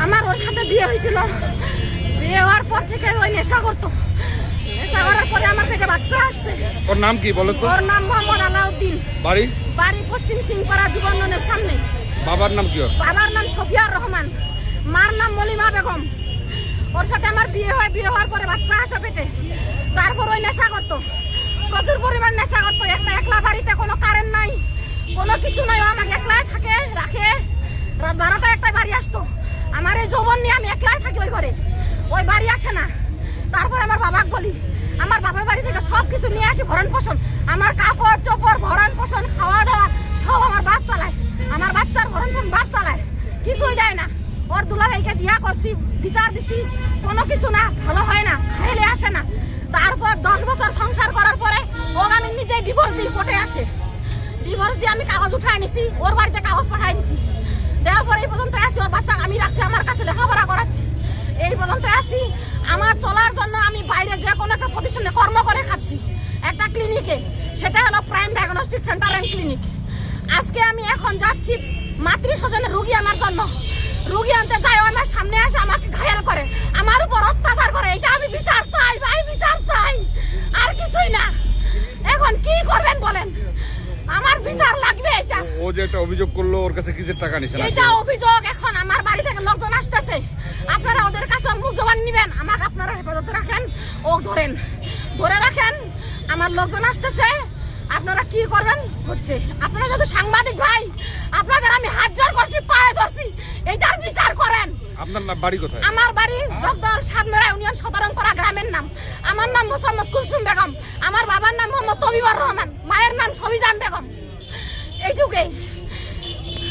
আমার ওর সাথে বিয়ে হয়েছিল। বিয়ে হওয়ার পর থেকে ওই নেশা করতো। নেশা করার পরে আমার পেটে বাচ্চা আসছে। ওর নাম কি বলো তো? ওর নাম মোহাম্মদ আলাউদ্দিন। বাড়ি? বাড়ি পশ্চিম সিংপাড়া যুবননের সামনে। বাবার নাম কি? বাবার নাম সফিয়ার রহমান, মার নাম মলিমা বেগম। ওর সাথে আমার বিয়ে হয়, বিয়ে হওয়ার পরে বাচ্চা আসে পেটে। তারপর ওই নেশা করতো, প্রচুর পরিমাণ নেশা করতো। একলা বাড়িতে কোনো কারেন্ট নাই, কোনো কিছু নাই, ও আমাকে একলাই থাকে রাখে। রাত 12টা 1টায় বাড়ি আসতো। আমার এই যৌবন নিয়ে আমি একলাই থাকি ওই ঘরে, ওই বাড়ি আসে না। তারপর আমার বাবাকে বলি, আমার বাবার বাড়ি থেকে সব কিছু নিয়ে আসি, ভরণ পোষণ, আমার কাপড় চোপড়, ভরণ পোষণ, খাওয়া দাওয়া সব আমার বাপ চালায়। আমার বাচ্চার ভরণ পোষণ বাপ চালায়, কিছুই দেয় না। ওর দুলাভাইকে দিয়া করছি, বিচার দিছি, কোনো কিছু না, ভালো হয় না, খাইলে আসে না। তারপর 10 বছর সংসার করার পরে ওকে আমি নিজে ডিভোর্স দিই, কোর্টে আসে। ডিভোর্স দিয়ে আমি কাগজ উঠায় নিছি, ওর বাড়িতে কাগজ পাঠাই দিছি। দেওয়ার পরে এই পর্যন্ত আসি, ওর বাচ্চা আমি রাখছি, আমার কাছে লেখাপড়া করাচ্ছি। এই পর্যন্ত আসি, আমার চলার জন্য আমি বাইরে যে কোনো একটা প্রতিষ্ঠানে কর্ম করে খাচ্ছি, একটা ক্লিনিকে, সেটা হলো prime diagnostic centre and clinic. আজকে আমি এখন যাচ্ছি মাতৃস্বজনের রুগী আনার জন্য। রুগী আনতে যাই, আমার সামনে আসে আমাকে ঘায়াল করে, আমার উপর অত্যাচার করে। এটা আমি বিচার চাই ভাই, বিচার চাই, আর কিছুই না। এখন কি করবেন বলেন, আমার বিচার লাগবে। এটা ও যে একটা অভিযোগ করলো, ওর কাছে কিসের টাকা নিছেন? এটা অভিযোগ। এখন আমার বাড়ি থেকে লোকজন আসতেছে, আপনারা ওদের কাছে মুখ জবান নিবেন, আমাকে আপনারা হেফাজতে রাখেন, ও ধরে রাখেন। আমার লোকজন আসতেছে, আপনারা কি করবেন হচ্ছে। আপনারা যদি সাংবাদিক ভাই, আপনাদের আমি হাত জোর করছি, পায়ে ধরছি, এটার বিচার করেন। আপনার বাড়ি কোথায়? আমার বাড়ি জগদল সাতমেরা ইউনিয়ন সদরংপাড়া গ্রামের নাম। আমার নাম মোসাম্মদ কুলসুম বেগম, আমার বাবার নাম মোহাম্মদ তবিবর রহমান, মায়ের নাম সবিজান বেগম। এইটুকুই।